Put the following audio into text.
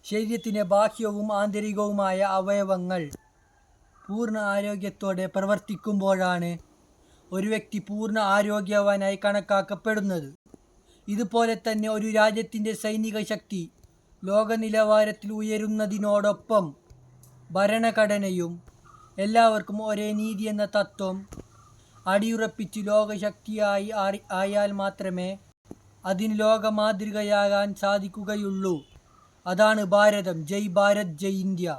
ശരീരത്തിൻ്റെ ബാഹ്യവും ആന്തരികവുമായ അവയവങ്ങൾ പൂർണ്ണ ആരോഗ്യത്തോടെ പ്രവർത്തിക്കുമ്പോഴാണ് ഒരു വ്യക്തി പൂർണ്ണ ആരോഗ്യവാനായി കണക്കാക്കപ്പെടുന്നത്. ഇതുപോലെ തന്നെ ഒരു രാജ്യത്തിൻ്റെ സൈനിക ശക്തി ലോക നിലവാരത്തിൽ ഉയരുന്നതിനോടൊപ്പം ഭരണഘടനയും എല്ലാവർക്കും ഒരേ നീതി എന്ന തത്വം അടിയുറപ്പിച്ച് ലോകശക്തിയായി ആയാൽ മാത്രമേ അതിന് ലോക മാതൃകയാകാൻ സാധിക്കുകയുള്ളൂ. അതാണ് ഭാരതം. ജയ് ഭാരത്, ജയ് ഇന്ത്യ.